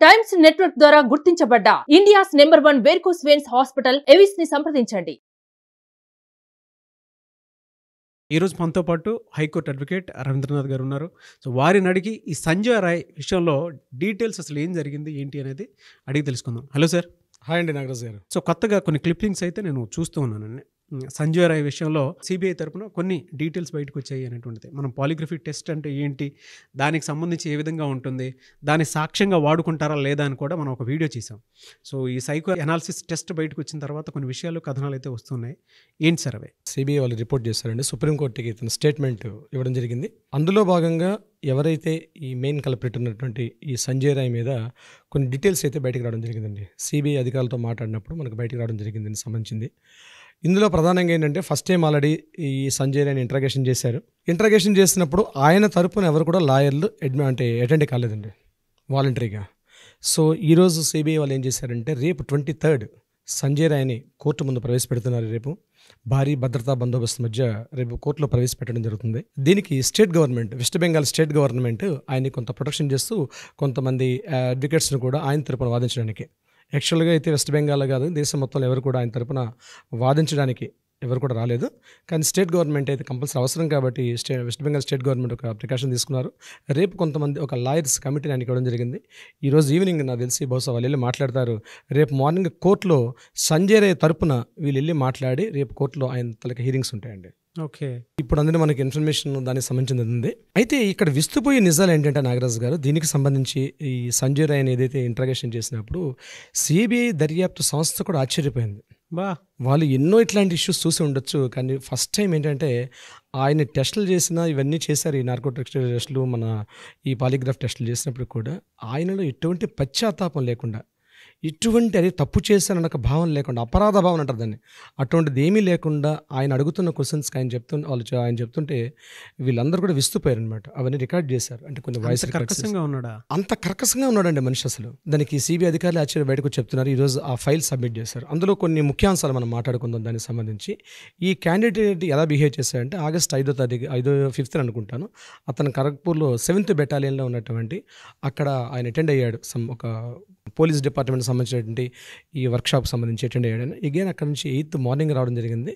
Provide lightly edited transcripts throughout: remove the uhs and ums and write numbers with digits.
Times network ద్వారా గుర్తించబడ్డ India's number 1 varicose veins hospital Avis ని సంప్రదించండి. ఈరోజు మనతో పాటు హైకోర్టు అడ్వకేట్ రవీంద్రనాథ్ గారు ఉన్నారు. సో వారిని అడిగి ఈ సంజయ్ రాయ్ విషయంలో డీటెయిల్స్ అసలు ఏం జరిగింది ఏంటి అనేది అడిగి తెలుసుకుందాం. Hello sir. హాయ్ అండి నాగరాజ్ గారు. సో కొత్తగా కొన్ని క్లిప్పింగ్స్ అయితే నేను చూస్తూ ఉన్నానండి. సంజయ్ రాయ్ విషయంలో సిబిఐ తరపున కొన్ని డీటెయిల్స్ బయటకు వచ్చాయి అనేటువంటిది. మనం పాలిగ్రఫీ టెస్ట్ అంటే ఏంటి, దానికి సంబంధించి ఏ విధంగా ఉంటుంది, దాన్ని సాక్ష్యంగా వాడుకుంటారా లేదా అని కూడా మనం ఒక వీడియో చేసాం. సో ఈ సైకో అనాలిసిస్ టెస్ట్ బయటకు వచ్చిన తర్వాత కొన్ని విషయాలు కథనాలు అయితే వస్తున్నాయి. ఏంటి సార్ అవి? సిబిఐ వాళ్ళు రిపోర్ట్ చేశారండి. సుప్రీంకోర్టుకి ఇతను స్టేట్మెంట్ ఇవ్వడం జరిగింది. అందులో భాగంగా ఎవరైతే ఈ మెయిన్ కల్ప్రిట్ ఉన్నటువంటి ఈ సంజయ్ రాయ్ మీద కొన్ని డీటెయిల్స్ అయితే బయటకు రావడం జరిగిందండి. సిబిఐ అధికారులతో మాట్లాడినప్పుడు మనకు బయటకు రావడం జరిగింది దీనికి సంబంధించింది. ఇందులో ప్రధానంగా ఏంటంటే ఫస్ట్ టైం ఆల్రెడీ ఈ సంజయ్ రాయ్ని ఇంట్రాగేషన్ చేశారు. ఇంట్రాగేషన్ చేసినప్పుడు ఆయన తరపున ఎవరు కూడా లాయర్లు అటెండ్ కాలేదండి వాలంటరీగా. సో ఈరోజు సిబిఐ వాళ్ళు ఏం చేశారంటే రేపు 23rd సంజయ్ రాయ్ని కోర్టు ముందు ప్రవేశపెడుతున్నారు. రేపు భారీ భద్రతా బందోబస్తు మధ్య రేపు కోర్టులో ప్రవేశపెట్టడం జరుగుతుంది. దీనికి state government, west Bengal state government ఆయన్ని కొంత ప్రొటెక్షన్ చేస్తూ కొంతమంది అడ్వకేట్స్ను కూడా ఆయన తరపున వాదించడానికి, యాక్చువల్గా అయితే వెస్ట్ బెంగాల్ కాదు దేశం మొత్తంలో ఎవరు కూడా ఆయన తరపున వాదించడానికి ఎవరు కూడా రాలేదు. కానీ స్టేట్ గవర్నమెంట్ అయితే కంపల్సరీ అవసరం కాబట్టి వెస్ట్ బెంగాల్ స్టేట్ గవర్నమెంట్ ఒక ప్రికాషన్ తీసుకున్నారు. రేపు కొంతమంది ఒక లాయర్స్ కమిటీని ఆయనకి ఇవ్వడం జరిగింది. ఈరోజు ఈవినింగ్ నాకు తెలిసి బహుశా వాళ్ళు వెళ్ళి మాట్లాడతారు. రేపు మార్నింగ్ కోర్టులో సంజయ్ రాయ్ తరపున వీళ్ళు వెళ్ళి మాట్లాడి రేపు కోర్టులో ఆయన తలకి హీరింగ్స్ ఉంటాయండి. ఓకే, ఇప్పుడు అందులో మనకి ఇన్ఫర్మేషన్ దానికి సంబంధించింది ఉంది. అయితే ఇక్కడ విస్తుపోయే నిజాలు ఏంటంటే నాగరాజ్ గారు, దీనికి సంబంధించి ఈ సంజయ్ రాయ్ని ఏదైతే ఇంట్రాగేషన్ చేసినప్పుడు సిబిఐ దర్యాప్తు సంస్థ కూడా ఆశ్చర్యపోయింది. వాళ్ళు ఎన్నో ఇట్లాంటి ఇష్యూస్ చూసి ఉండొచ్చు, కానీ ఫస్ట్ టైం ఏంటంటే ఆయన టెస్టులు చేసిన ఇవన్నీ చేశారు. ఈ నార్కోటిక్స్ టెస్టులు, మన ఈ పాలిగ్రాఫ్ టెస్టులు చేసినప్పుడు కూడా ఆయనలో ఎటువంటి పశ్చాత్తాపం లేకుండా, ఇటువంటి అది తప్పు చేశానన్న ఒక భావం లేకుండా, అపరాధ భావన అంటారు దాన్ని, అటువంటిది ఏమీ లేకుండా ఆయన అడుగుతున్న క్వశ్చన్స్కి ఆయన చెప్తుంటే వీళ్ళందరూ కూడా విస్తుపోయారు అనమాట. అవన్నీ రికార్డ్ చేశారు. అంటే కొన్ని వాయిస్ కర్కశంగా ఉన్నాడా, అంత కర్కశంగా ఉన్నాడండి మనిషి అసలు. దానికి సిబిఐ అధికారులు ఆశ్చర్య బయటకు చెప్తున్నారు. ఈరోజు ఆ ఫైల్ సబ్మిట్ చేశారు. అందులో కొన్ని ముఖ్యాంశాలు మనం మాట్లాడుకుందాం దానికి సంబంధించి. ఈ క్యాండిడేట్ ఎలా బిహేవ్ చేశారంటే ఆగస్ట్ 5th అనుకుంటాను, అతను ఖరగ్పూర్లో 7th బెటాలియన్లో ఉన్నటువంటి అక్కడ ఆయన అటెండ్ అయ్యాడు. ఒక పోలీస్ డిపార్ట్మెంట్ సంబంధించినటువంటి ఈ వర్క్షాప్ సంబంధించి అటెండ్ అయ్యాడు. అగైన్ అక్కడ నుంచి 8th మార్నింగ్ రావడం జరిగింది.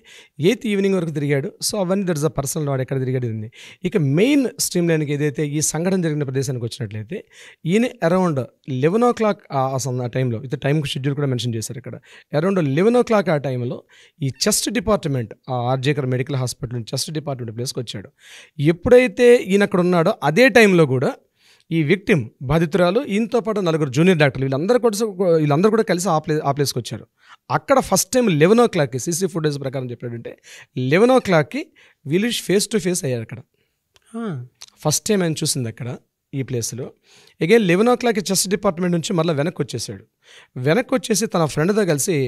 8th ఈవినింగ్ వరకు తిరిగాడు. సో అవన్నీ దట్ ఇస్ అ పర్సనల్ వాడు ఎక్కడ తిరిగాడు ఉంది. ఇక మెయిన్ స్ట్రీమ్ లైన్కి ఏదైతే ఈ సంఘటన జరిగిన ప్రదేశానికి వచ్చినట్లయితే ఈయన అరౌండ్ 11 o'clock ఆ టైంలో, ఇది టైం షెడ్యూల్ కూడా మెన్షన్ చేశారు ఇక్కడ, అరౌండ్ 11 o'clock ఆ టైంలో ఈ chest department, RG Kar medical hospital chest department ప్లేస్కి వచ్చాడు. ఎప్పుడైతే ఈయన అక్కడ ఉన్నాడో అదే టైంలో కూడా ఈ విక్టిమ్ బాధితురాలు, ఈయనతో పాటు 4 జూనియర్ డాక్టర్లు వీళ్ళందరూ కూడా కలిసి ఆ ప్లేస్కి వచ్చారు. అక్కడ ఫస్ట్ టైం 11 o'clockకి సీసీ ఫుటేజ్ ప్రకారం చెప్పాడంటే 11 o'clockకి వీళ్ళు ఫేస్ టు ఫేస్ అయ్యారు. అక్కడ ఫస్ట్ టైం ఆయన చూసింది అక్కడ ఈ ప్లేస్లో. అగైన్ 11 o'clockకి చెస్ట్ డిపార్ట్మెంట్ నుంచి మళ్ళీ వెనక్కి వచ్చేసాడు. వెనక్కి వచ్చేసి తన ఫ్రెండ్తో కలిసి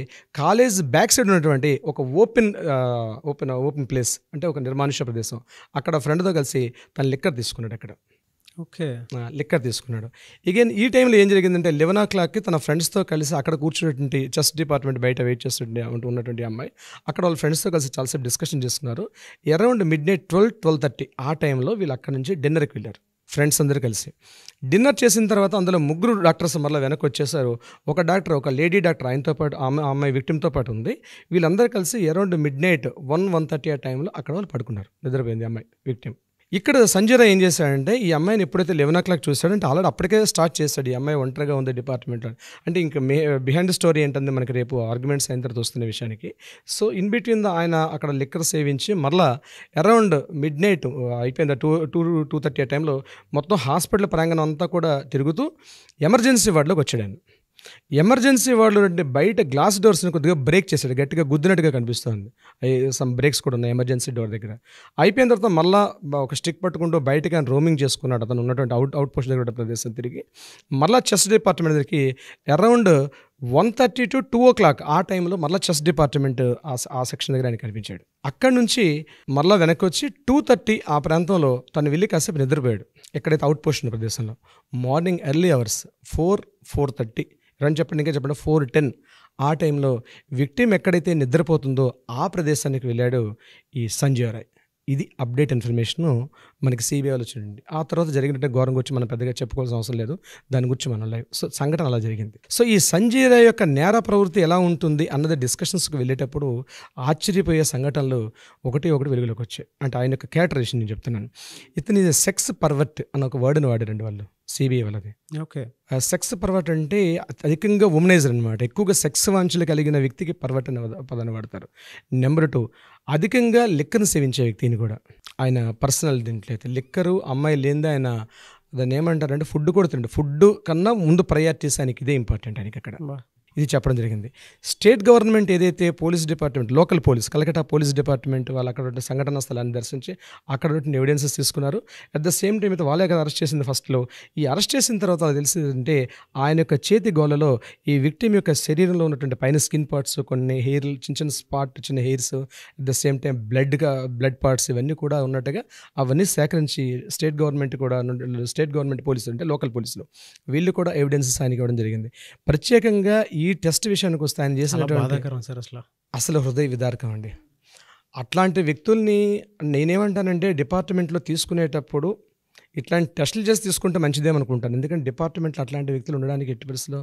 కాలేజ్ బ్యాక్ సైడ్ ఉన్నటువంటి ఒక ఓపెన్ ప్లేస్, అంటే ఒక నిర్మానుష్య ప్రదేశం, అక్కడ ఫ్రెండ్తో కలిసి తన లిక్కర్ తీసుకున్నాడు. అక్కడ లిక్కర్ తీసుకున్నాడు. అగైన్ ఈ టైంలో ఏం జరిగిందంటే 11 o'clockకి తన ఫ్రెండ్స్తో కలిసి అక్కడ కూర్చున్నటువంటి చెస్ట్ డిపార్ట్మెంట్ బయట వెయిట్ ఉన్నటువంటి అమ్మాయి అక్కడ వాళ్ళ ఫ్రెండ్స్తో కలిసి చాలాసేపు డిస్కషన్ చేస్తున్నారు. అరౌండ్ midnight 12:30 ఆ టైంలో వీళ్ళు అక్కడ నుంచి డిన్నర్కి వెళ్ళారు ఫ్రెండ్స్ అందరూ కలిసి. డిన్నర్ చేసిన తర్వాత అందులో 3 డాక్టర్స్ మళ్ళీ వెనక్కి వచ్చేసారు. ఒక డాక్టర్, ఒక లేడీ డాక్టర్ ఆయనతో పాటు, అమ్మాయి విక్టిమ్తో పాటు ఉంది. వీళ్ళందరూ కలిసి అరౌండ్ midnight 1:30 ఆ టైంలో అక్కడ వాళ్ళు పడుకున్నారు. నిద్రపోయింది అమ్మాయి విక్టిమ్. ఇక్కడ సంజయ్ రాయ్ ఏం చేశాడంటే ఈ అమ్మాయిని ఎప్పుడైతే 11 o'clock చూశాడంటే ఆల్రెడీ అప్పటికే స్టార్ట్ చేశాడు, ఈ అమ్మాయి ఒంటరిగా ఉంది డిపార్ట్మెంట్ అంటే. ఇంకా బిహైండ్ స్టోరీ ఏంటంటే మనకి రేపు ఆర్గ్యుమెంట్స్ అయిన తర్వాత వస్తున్న విషయానికి. సో ఇన్ బిట్వీన్ ఆయన అక్కడ లిక్కర్ సేవించి మళ్ళీ అరౌండ్ midnight అయిపోయింది 2:30 ఆ టైంలో మొత్తం హాస్పిటల్ ప్రాంగణం అంతా కూడా తిరుగుతూ ఎమర్జెన్సీ వార్డులోకి వచ్చాడు ఆయన. ఎమర్జెన్సీ వార్డులో అంటే బయట గ్లాస్ డోర్స్ని కొద్దిగా బ్రేక్ చేశాడు, గట్టిగా గుద్దినట్టుగా కనిపిస్తుంది. సమ్ బ్రేక్స్ కూడా ఉన్నాయి ఎమర్జెన్సీ డోర్ దగ్గర. అయిపోయిన తర్వాత మళ్ళీ ఒక స్టిక్ పట్టుకుంటూ బయటకి ఆయన రోమింగ్ చేసుకున్నాడు. అతను ఉన్నటువంటి అవుట్ పోస్ట్ దగ్గర ప్రదేశం తిరిగి మళ్ళీ చెస్ట్ డిపార్ట్మెంట్ దగ్గరికి అరౌండ్ 1:30 to 2 o'clock ఆ టైంలో మళ్ళీ చెస్ట్ డిపార్ట్మెంట్ ఆ సెక్షన్ దగ్గర ఆయన కనిపించాడు. అక్కడ నుంచి మళ్ళీ వెనక్కి వచ్చి 2:30 ఆ ప్రాంతంలో తను వెళ్ళి కాసేపు నిద్రపోయాడు ఎక్కడైతే అవుట్ పోస్ట్ ఉన్న ప్రదేశంలో. మార్నింగ్ ఎర్లీ అవర్స్ 4:30 చెప్పండి, ఇంకా చెప్పండి 4:10 ఆ టైంలో విక్టిమ్ ఎక్కడైతే నిద్రపోతుందో ఆ ప్రదేశానికి వెళ్ళాడు ఈ సంజయ్ రాయ్. ఇది అప్డేట్ ఇన్ఫర్మేషను మనకి సిబిఐలో వచ్చింది. ఆ తర్వాత జరిగినట్టు ఘోరం గురించి మనం పెద్దగా చెప్పుకోవాల్సిన అవసరం లేదు, దాని గురించి మనం లైవ్. సో సంఘటన అలా జరిగింది. సో ఈ సంజయ్ రాయ్ యొక్క నేర ప్రవృత్తి ఎలా ఉంటుంది అన్నది డిస్కషన్స్కి వెళ్ళేటప్పుడు ఆశ్చర్యపోయే సంఘటనలు ఒకటి వెలుగులోకి వచ్చాయి. అంటే ఆయన యొక్క క్యారెక్టరైజేషన్ నేను చెప్తున్నాను. ఇతని సెక్స్ పర్వర్ట్ అన్న ఒక వర్డ్ని వాడారండి వాళ్ళు, సిబిఐ వాళ్ళది. ఓకే. సెక్స్ పర్వర్ట్ అంటే అధికంగా ఉమనైజర్ అనమాట. ఎక్కువగా సెక్స్ వాంఛలు కలిగిన వ్యక్తికి పర్వర్ట్ అనే పదాన్ని వాడతారు. నెంబర్ 2, అధికంగా లిక్కర్ని సేవించే వ్యక్తిని కూడా ఆయన పర్సనల్ దీంట్లో అయితే లిక్కరు అమ్మాయి లేనిదే ఆయన దాన్ని ఏమంటారంటే ఫుడ్ కూడా తింటాడు. ఫుడ్ కన్నా ముందు ప్రయారిటీస్ ఆయనకి ఇదే ఇంపార్టెంట్ ఆయనకి అక్కడ. ఇది చెప్పడం జరిగింది. స్టేట్ గవర్నమెంట్ ఏదైతే police department, local police, Calcutta police department వాళ్ళు అక్కడ సంఘటన స్థలాన్ని దర్శించి అక్కడ ఎవిడెన్సెస్ తీసుకున్నారు. అట్ ద సేమ్ టైం అయితే వాళ్ళే కదా అరెస్ట్ చేసింది ఫస్ట్లో. ఈ అరెస్ట్ చేసిన తర్వాత అది తెలిసిందంటే ఆయన యొక్క చేతి గోళ్ళలో ఈ విక్టిమ్ యొక్క శరీరంలో ఉన్నటువంటి పైన స్కిన్ పార్ట్స్, కొన్ని హెయిర్ చిన్న hairs, at the same time blood parts ఇవన్నీ కూడా ఉన్నట్టుగా అవన్నీ సేకరించి స్టేట్ గవర్నమెంట్ పోలీసులు అంటే లోకల్ పోలీసులు వీళ్ళు కూడా ఎవిడెన్సెస్ ఆయనకి ఇవ్వడం జరిగింది. ప్రత్యేకంగా ఈ టెస్ట్ విషయానికి వస్తే ఆయన చేసినటువంటి అసలు హృదయ విదారకం అండి. అట్లాంటి వ్యక్తుల్ని నేనేమంటానంటే డిపార్ట్మెంట్లో తీసుకునేటప్పుడు ఇట్లాంటి టెస్టులు చేసి తీసుకుంటే మంచిదేమనుకుంటాను. ఎందుకంటే డిపార్ట్మెంట్లో అట్లాంటి వ్యక్తులు ఉండడానికి ఎట్టి పరిస్థితిలో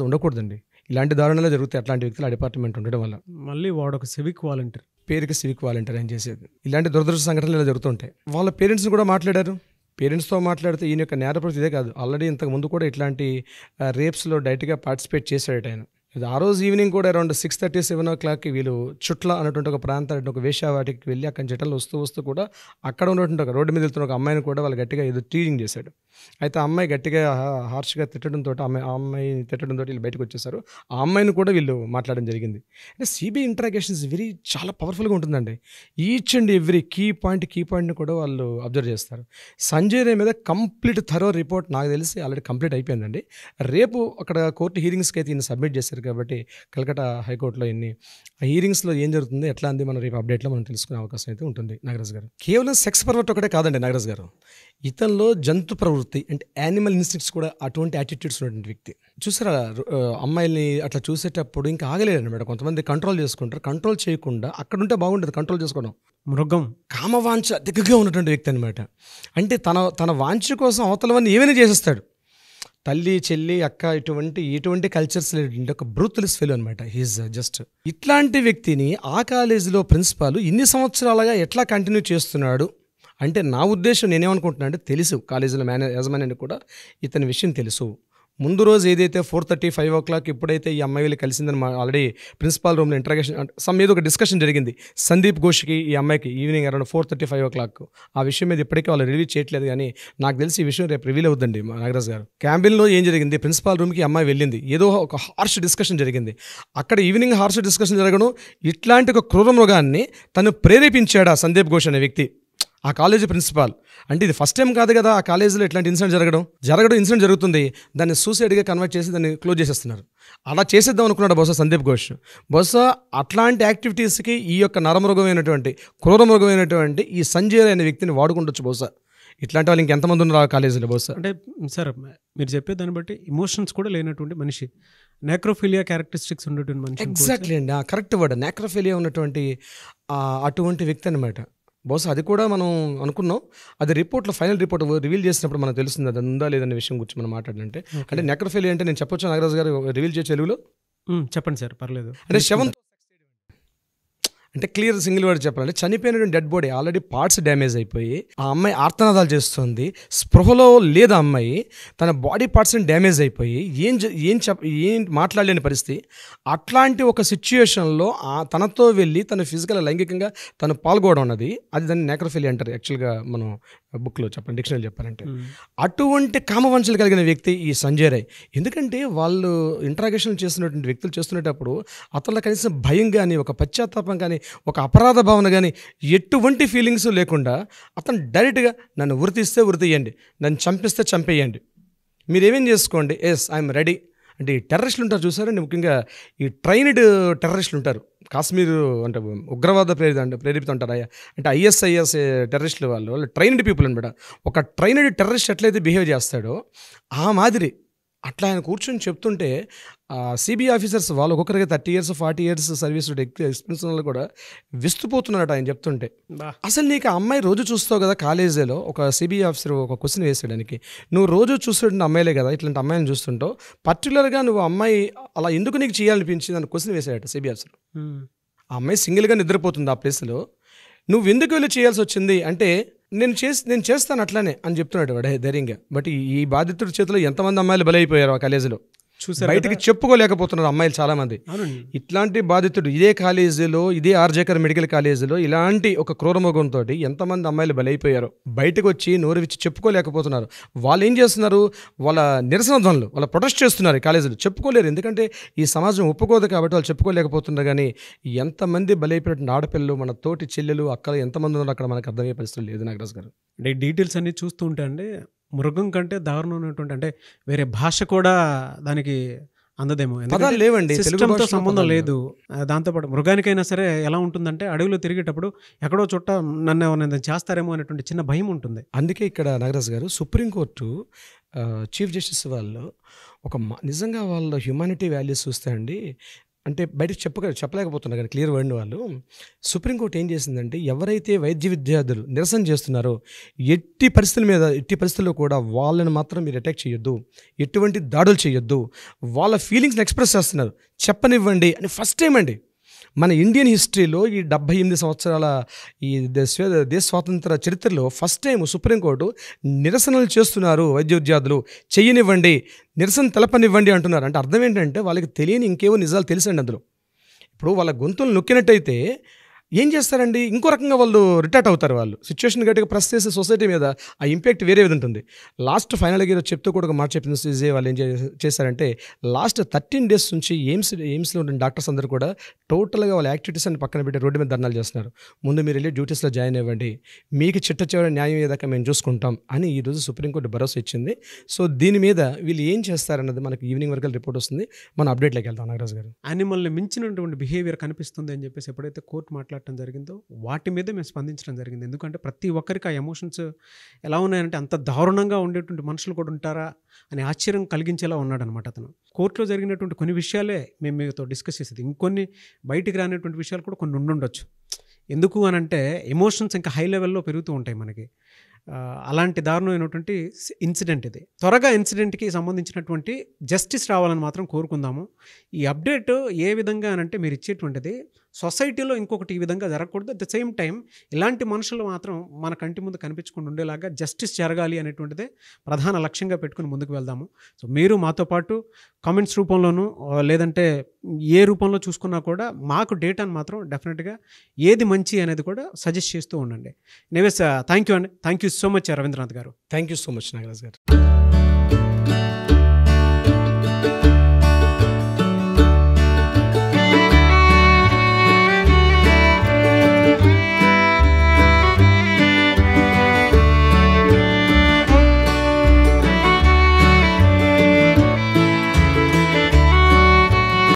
ఉండకూడదండి. ఇలాంటి దారుణాలు జరుగుతాయి అట్లాంటి వ్యక్తులు ఆ డిపార్ట్మెంట్ ఉండడం వల్ల. మళ్ళీ వాడు ఒక సివిక్ వాలంటీర్, పేరుకి సివిక్ వాలంటీర్ అని చేసేది. ఇలాంటి దురదృష్ట సంఘటనలు ఇలా జరుగుతుంటాయి. వాళ్ళ పేరెంట్స్ని కూడా మాట్లాడారు. పేరెంట్స్తో మాట్లాడితే ఈయన యొక్క నేర ప్రవృత్తి ఇదే కాదు, ఆల్రెడీ ఇంతకు ముందు కూడా ఇట్లాంటి రేప్స్లో డైరెక్ట్గా పార్టిసిపేట్ చేశాడు ఆయన. ఆ రోజు ఈవినింగ్ కూడా అరౌండ్ 6:30, 7 o'clock వీళ్ళు చుట్ల అన్నటువంటి ఒక ప్రాంతానికి ఒక వేశ్యావాటికి వెళ్ళి అక్కడ జటలు వస్తూ కూడా అక్కడ ఉన్నటువంటి ఒక రోడ్డు మీద వెళ్తున్న ఒక అమ్మాయిని కూడా వాళ్ళు గట్టిగా ఏదో టీజింగ్ చేశాడు. అయితే ఆ అమ్మాయి గట్టిగా హార్ష్గా తిట్టడంతో ఆ అమ్మాయిని తిట్టడంతో వీళ్ళు బయటకు వచ్చేసారు. ఆ అమ్మాయిని కూడా వీళ్ళు మాట్లాడడం జరిగింది. అంటే సిబిఐ ఇంటరాగేషన్స్ చాలా పవర్ఫుల్గా ఉంటుందండి. ఈచ్ అండ్ ఎవ్రీ కీ పాయింట్ని కూడా వాళ్ళు అబ్జర్వ్ చేస్తారు. సంజయ్ రాయ్ మీద కంప్లీట్ థరో రిపోర్ట్ నాకు తెలిసి ఆల్రెడీ కంప్లీట్ అయిపోయిందండి. రేపు అక్కడ కోర్టు హీరింగ్స్కి అయితే ఈయన సబ్మిట్ చేశారు కాబట్టి కలకట్టా హైకోర్టులో ఆ హీరింగ్స్లో ఏం జరుగుతుంది ఎట్లా అంది మనం రేపు అప్డేట్లో మనం తెలుసుకునే అవకాశం అయితే ఉంటుంది. నాగరాజ్ గారు కేవలం సెక్స్ పర్వర్ట్ ఒకటే కాదండి నాగరాజ్ గారు, ఇతనిలో జంతు ప్రవృత్తి అంటే యానిమల్ ఇన్స్టింక్ట్స్ కూడా అటువంటి యాటిట్యూడ్స్ ఉన్నటువంటి వ్యక్తి. చూసారా అమ్మాయిల్ని అట్లా చూసేటప్పుడు ఇంకా ఆగలేరు అనమాట. కొంతమంది కంట్రోల్ చేసుకుంటారు, కంట్రోల్ చేయకుండా అక్కడ ఉంటే బాగుంటుంది కంట్రోల్ చేసుకోవడం. మృగం కామవాంఛ దిగ్గగా ఉన్నటువంటి వ్యక్తి అనమాట. అంటే తన వాంఛ కోసం అవతలవన్నీ ఏమైనా చేసేస్తాడు. తల్లి చెల్లి అక్క ఇటువంటి కల్చర్స్ ఒక బ్రూత్లెస్ ఫెలో అనమాట. హీఈస్ జస్ట్ ఇట్లాంటి వ్యక్తిని ఆ కాలేజీలో ప్రిన్సిపాల్ ఇన్ని సంవత్సరాలుగా ఎట్లా కంటిన్యూ చేస్తున్నాడు అంటే నా ఉద్దేశం నేనేమనుకుంటున్నా అంటే తెలుసు కాలేజీలో యాజమాన్యానికి కూడా ఇతని విషయం తెలుసు. ముందు రోజు ఏదైతే 4:30, 5 o'clock ఎప్పుడైతే ఈ అమ్మాయి వెళ్ళి కలిసిందని ఆల్రెడీ ప్రిన్సిపాల్ రూమ్లో ఇంటరాగేషన్ ఏదో ఒక డిస్కషన్ జరిగింది సందీప్ ఘోష్కి ఈ అమ్మాయికి ఈవినింగ్ అరౌండ్ 4:30, 5 o'clock. ఆ విషయం మీద ఇప్పటికీ వాళ్ళు రిలీవ్ చేయట్లేదు, కానీ నాకు తెలిసి ఈ విషయం రేపు రివీల్ అవుతుందండి. నాగరాజ్ గారు క్యాంబిన్లో ఏం జరిగింది, ప్రిన్సిపాల్ రూమ్కి అమ్మాయి వెళ్ళింది, ఏదో ఒక హార్ష్ డిస్కషన్ జరిగింది. అక్కడ ఈవినింగ్ హార్ష్ డిస్కషన్ జరగడం, ఇట్లాంటి ఒక క్రూర మృగాన్ని తను ప్రేరేపించాడా సందీప్ ఘోష్ అనే వ్యక్తి ఆ కాలేజీ ప్రిన్సిపాల్. అంటే ఇది ఫస్ట్ టైం కాదు కదా ఆ కాలేజీలో ఇట్లాంటి ఇన్సిడెంట్ ఇన్సిడెంట్ జరుగుతుంది, దాన్ని సూసైడ్గా కన్వర్ట్ చేసి దాన్ని క్లోజ్ చేసేస్తున్నారు. అలా చేసేద్దాం అనుకున్నాడు బహుశా సందీప్ ఘోష్. బహుశా అట్లాంటి యాక్టివిటీస్కి ఈ యొక్క క్రూరమృగమైనటువంటి ఈ సంజయ్ అనే వ్యక్తిని వాడుకుంటొచ్చు బహుశా. ఇట్లాంటి వాళ్ళు ఇంకెంతమంది ఉన్నారు ఆ కాలేజీలో బహుశా. అంటే సార్ మీరు చెప్పే దాన్ని బట్టి ఇమోషన్స్ కూడా లేనటువంటి మనిషి, నెక్రోఫిలియా క్యారెక్టరిస్టిక్స్ ఉన్నటువంటి మనిషి. ఎగ్జాక్ట్లీ అండి, కరెక్ట్ వర్డ్, నెక్రోఫిలియా ఉన్నటువంటి అటువంటి వ్యక్తి అనమాట. బహుశా అది కూడా మనం అనుకున్నాం, అది ఫైనల్ రిపోర్ట్ రివీల్ చేసినప్పుడు మనకు తెలుస్తుంది అది ఉందా లేదనే విషయం గురించి మనం మాట్లాడాలంటే. అంటే నెక్రోఫిలియా అంటే నేను చెప్పొచ్చు నాగరాజు గారు రివీల్ చేయొచ్చు తెలుగులో? చెప్పండి సార్, పర్లేదు. అంటే శవం అంటే క్లియర్ సింగిల్ వర్డ్ చెప్పాలంటే చనిపోయిన dead body already parts damage అయిపోయి ఆ అమ్మాయి ఆర్తనాదాలు చేస్తుంది, స్పృహలో లేదు ఆ అమ్మాయి, తన బాడీ పార్ట్స్ని డ్యామేజ్ అయిపోయి ఏం మాట్లాడలేని పరిస్థితి. అట్లాంటి ఒక సిచ్యుయేషన్లో తనతో వెళ్ళి తన ఫిజికల్ లైంగికంగా తను పాల్గొనడం అన్నది అది దాన్ని నెక్రోఫిలియా అంటారు యాక్చువల్గా మనం బుక్లో చెప్పండి, డిక్షనరీ చెప్పాలంటే. అటువంటి కామవంచలు కలిగిన వ్యక్తి ఈ సంజయ్ రాయ్. ఎందుకంటే వాళ్ళు ఇంటరాగేషన్ చేస్తున్నటువంటి వ్యక్తులు చేస్తున్నప్పుడు అతనిలో కనీసం భయం కానీ ఒక పశ్చాత్తాపం కానీ ఒక అపరాధ భావన కానీ ఎటువంటి ఫీలింగ్స్ లేకుండా అతను డైరెక్ట్గా నన్ను ఉరితీస్తే ఉరితీయండి, నన్ను చంపిస్తే చంపేయండి, మీరేమేం చేసుకోండి, ఐఎమ్ రెడీ. అంటే ఈ టెర్రరిస్టులు ఉంటారు చూసారండి, ముఖ్యంగా ఈ ట్రైన్డ్ టెర్రరిస్టులు ఉంటారు, కాశ్మీర్ అంటే ఉగ్రవాద ప్రేరిత ఉంటారు అంటే ISIS టెర్రరిస్టులు వాళ్ళు ట్రైన్డ్ పీపుల్ అనమాట. ఒక ట్రైన్డ్ టెర్రరిస్ట్ ఎట్లయితే బిహేవ్ చేస్తాడో ఆ మాదిరి అట్లా ఆయన కూర్చొని చెప్తుంటే సిబిఐ ఆఫీసర్స్ వాళ్ళు ఒక్కొక్కరికి 30 years 40 years సర్వీస్ ఎక్స్పీరియన్స్ వాళ్ళు కూడా విస్తుపోతున్నారట ఆయన చెప్తుంటే. అసలు నీకు ఆ అమ్మాయి రోజు చూస్తావు కదా కాలేజీలో, ఒక సిబిఐ ఆఫీసర్ ఒక క్వశ్చన్ వేసేయడానికి, నువ్వు రోజు చూస్తుంటే అమ్మాయిలే కదా, ఇట్లాంటి అమ్మాయిని చూస్తుంటావు, పర్టికులర్గా నువ్వు అమ్మాయి అలా ఎందుకు నీకు చేయాలనిపించింది అని క్వశ్చన్ వేసాడట సిబిఐ ఆఫీసర్. ఆ అమ్మాయి సింగిల్గా నిద్రపోతుంది ఆ ప్లేస్లో, నువ్వు ఎందుకు వెళ్ళి చేయాల్సి వచ్చింది అంటే నేను చేస్తాను అట్లానే అని చెప్తున్నాడు వాడు ధైర్యంగా. బట్ ఈ బాధితుడి చేతిలో ఎంతమంది అమ్మాయిలు బలైపోయారు ఆ కాలేజీలో, చూసారు బయటికి చెప్పుకోలేకపోతున్నారు అమ్మాయిలు చాలా మంది. ఇట్లాంటి బాధితుడు ఇదే కాలేజీలో, ఇదే ఆర్జేకర్ మెడికల్ కాలేజీలో ఇలాంటి ఒక క్రూరమోగంతో ఎంతమంది అమ్మాయిలు బలైపోయారో బయటకు వచ్చి నోరు విచ్చి చెప్పుకోలేకపోతున్నారు. వాళ్ళు ఏం చేస్తున్నారు, వాళ్ళ నిరసన ధ్వనులు, వాళ్ళ ప్రొటెస్ట్ చేస్తున్నారు. ఈ కాలేజీలో చెప్పుకోలేరు, ఎందుకంటే ఈ సమాజం ఒప్పుకోదు కాబట్టి వాళ్ళు చెప్పుకోలేకపోతున్నారు. కానీ ఎంతమంది బలైపోయినటువంటి ఆడపిల్లలు, మన తోటి చెల్లెలు, అక్కలు ఎంతమంది ఉన్నారు అక్కడ మనకు అర్థమయ్యే పరిస్థితులు లేదు నాగరాజు గారు. అంటే డీటెయిల్స్ అన్నీ చూస్తూ ఉంటే అండి మృగం కంటే దారుణమైనటువంటి, అంటే వేరే భాష కూడా దానికి అందదేమో, పదాలు లేవండి, సిస్టమ్తో సంబంధం లేదు. దాంతోపాటు మృగానికైనా సరే ఎలా ఉంటుందంటే అడవిలో తిరిగేటప్పుడు ఎక్కడో చుట్ట నన్ను ఎవరైనా చేస్తారేమో అనేటువంటి చిన్న భయం ఉంటుంది. అందుకే ఇక్కడ నాగరాజు గారు సుప్రీంకోర్టు చీఫ్ జస్టిస్ వాళ్ళు నిజంగా వాళ్ళ హ్యూమానిటీ వాల్యూస్ చూస్తే అండి, అంటే బయటకు చెప్పలేకపోతున్నారు కానీ క్లియర్ వర్డ్ వాళ్ళు, సుప్రీంకోర్టు ఏం చేసిందంటే ఎవరైతే వైద్య విద్యార్థులు నిరసన చేస్తున్నారో ఎట్టి పరిస్థితుల్లో కూడా వాళ్ళని మాత్రం మీరు అటాక్ చేయొద్దు, ఎటువంటి దాడులు చేయొద్దు, వాళ్ళ ఫీలింగ్స్ని ఎక్స్ప్రెస్ చేస్తున్నారు చెప్పనివ్వండి అని ఫస్ట్ టైం అండి మన ఇండియన్ హిస్టరీలో ఈ 78 సంవత్సరాల ఈ దేశ స్వాతంత్ర చరిత్రలో ఫస్ట్ టైం సుప్రీంకోర్టు నిరసనలు చేస్తున్నారు వైద్య విద్యార్థులు, చెయ్యనివ్వండి, నిరసన తెలపనివ్వండి అంటున్నారు. అంటే అర్థం ఏంటంటే వాళ్ళకి తెలియని ఇంకేవో నిజాలు తెలుసండి అందులో. ఇప్పుడు వాళ్ళ గొంతులు నొక్కినట్టయితే ఏం చేస్తారండి, ఇంకో రకంగా వాళ్ళు రిటార్ట్ అవుతారు. వాళ్ళు సిచ్యువేషన్ గట్టిగా ప్రెస్ చేసే సొసైటీ మీద ఆ ఇంపాక్ట్ వేరే విధంగా ఉంటుంది. లాస్ట్ ఫైనల్గా చెప్తూ కూడా ఒక మాట చెప్పింది విజయ్, వాళ్ళు ఏం చేశారంటే లాస్ట్ 13 days నుంచి ఎయిమ్స్లో ఉన్న డాక్టర్స్ అందరూ కూడా టోటల్గా వాళ్ళ యాక్టివిటీస్ అని పక్కన పెట్టి రోడ్డు మీద ధర్నాలు చేస్తున్నారు. ముందు మీరు వెళ్ళి డ్యూటీస్లో జాయిన్ అవ్వండి, మీకు చిట్ట న్యాయం ఏదాకా మేము చూసుకుంటాం అని ఈరోజు సుప్రీంకోర్టు భరోసా ఇచ్చింది. సో దీని మీద వీళ్ళు ఏం చేస్తారన్నది మనకి ఈవినింగ్ వరకు రిపోర్ట్ వస్తుంది, మనం అప్డేట్లోకి వెళ్తాం. నాగరాజు గారు, యానిమల్ని మించినటువంటి బిహేవియర్ కనిపిస్తుంది అని చెప్పేసి ఎప్పుడైతే కోర్టు మాట్లాడటం జరిగిందో వాటి మీద మేము స్పందించడం జరిగింది. ఎందుకంటే ప్రతి ఒక్కరికి ఆ ఎమోషన్స్ ఎలా ఉన్నాయంటే అంత దారుణంగా ఉండేటువంటి మనుషులు కూడా ఉంటారా అని ఆశ్చర్యం కలిగించేలా ఉన్నాడు అనమాట అతను. కోర్టులో జరిగినటువంటి కొన్ని విషయాలే మేము మీతో డిస్కస్ చేసేది, ఇంకొన్ని బయటికి రానటువంటి విషయాలు కూడా కొన్ని ఉండుండొచ్చు. ఎందుకు అని అంటే ఎమోషన్స్ ఇంకా హై లెవెల్లో పెరుగుతూ ఉంటాయి మనకి. అలాంటి దారుణమైనటువంటి ఇన్సిడెంట్ ఇది. త్వరగా ఇన్సిడెంట్కి సంబంధించినటువంటి జస్టిస్ రావాలని మాత్రం కోరుకుందాము. ఈ అప్డేట్ ఏ విధంగా అనంటే మీరు ఇచ్చేటువంటిది సొసైటీలో ఇంకొకటి ఈ విధంగా జరగకూడదు. అట్ ద సేమ్ టైం ఇలాంటి మనుషులు మాత్రం మన కంటి ముందు కనిపించకుండా ఉండేలాగా జస్టిస్ జరగాలి అనేటువంటిదే ప్రధాన లక్ష్యంగా పెట్టుకుని ముందుకు వెళ్దాము. సో మీరు మాతో పాటు కామెంట్స్ రూపంలోనూ లేదంటే ఏ రూపంలో చూసుకున్నా కూడా మాకు డేటాను మాత్రం డెఫినెట్గా ఏది మంచి అనేది కూడా సజెస్ట్ చేస్తూ ఉండండి. ఎనీవేస్ థ్యాంక్ యూ అండి, thank you so much Ravindranath garu. Thank you so much Nagaraj గారు.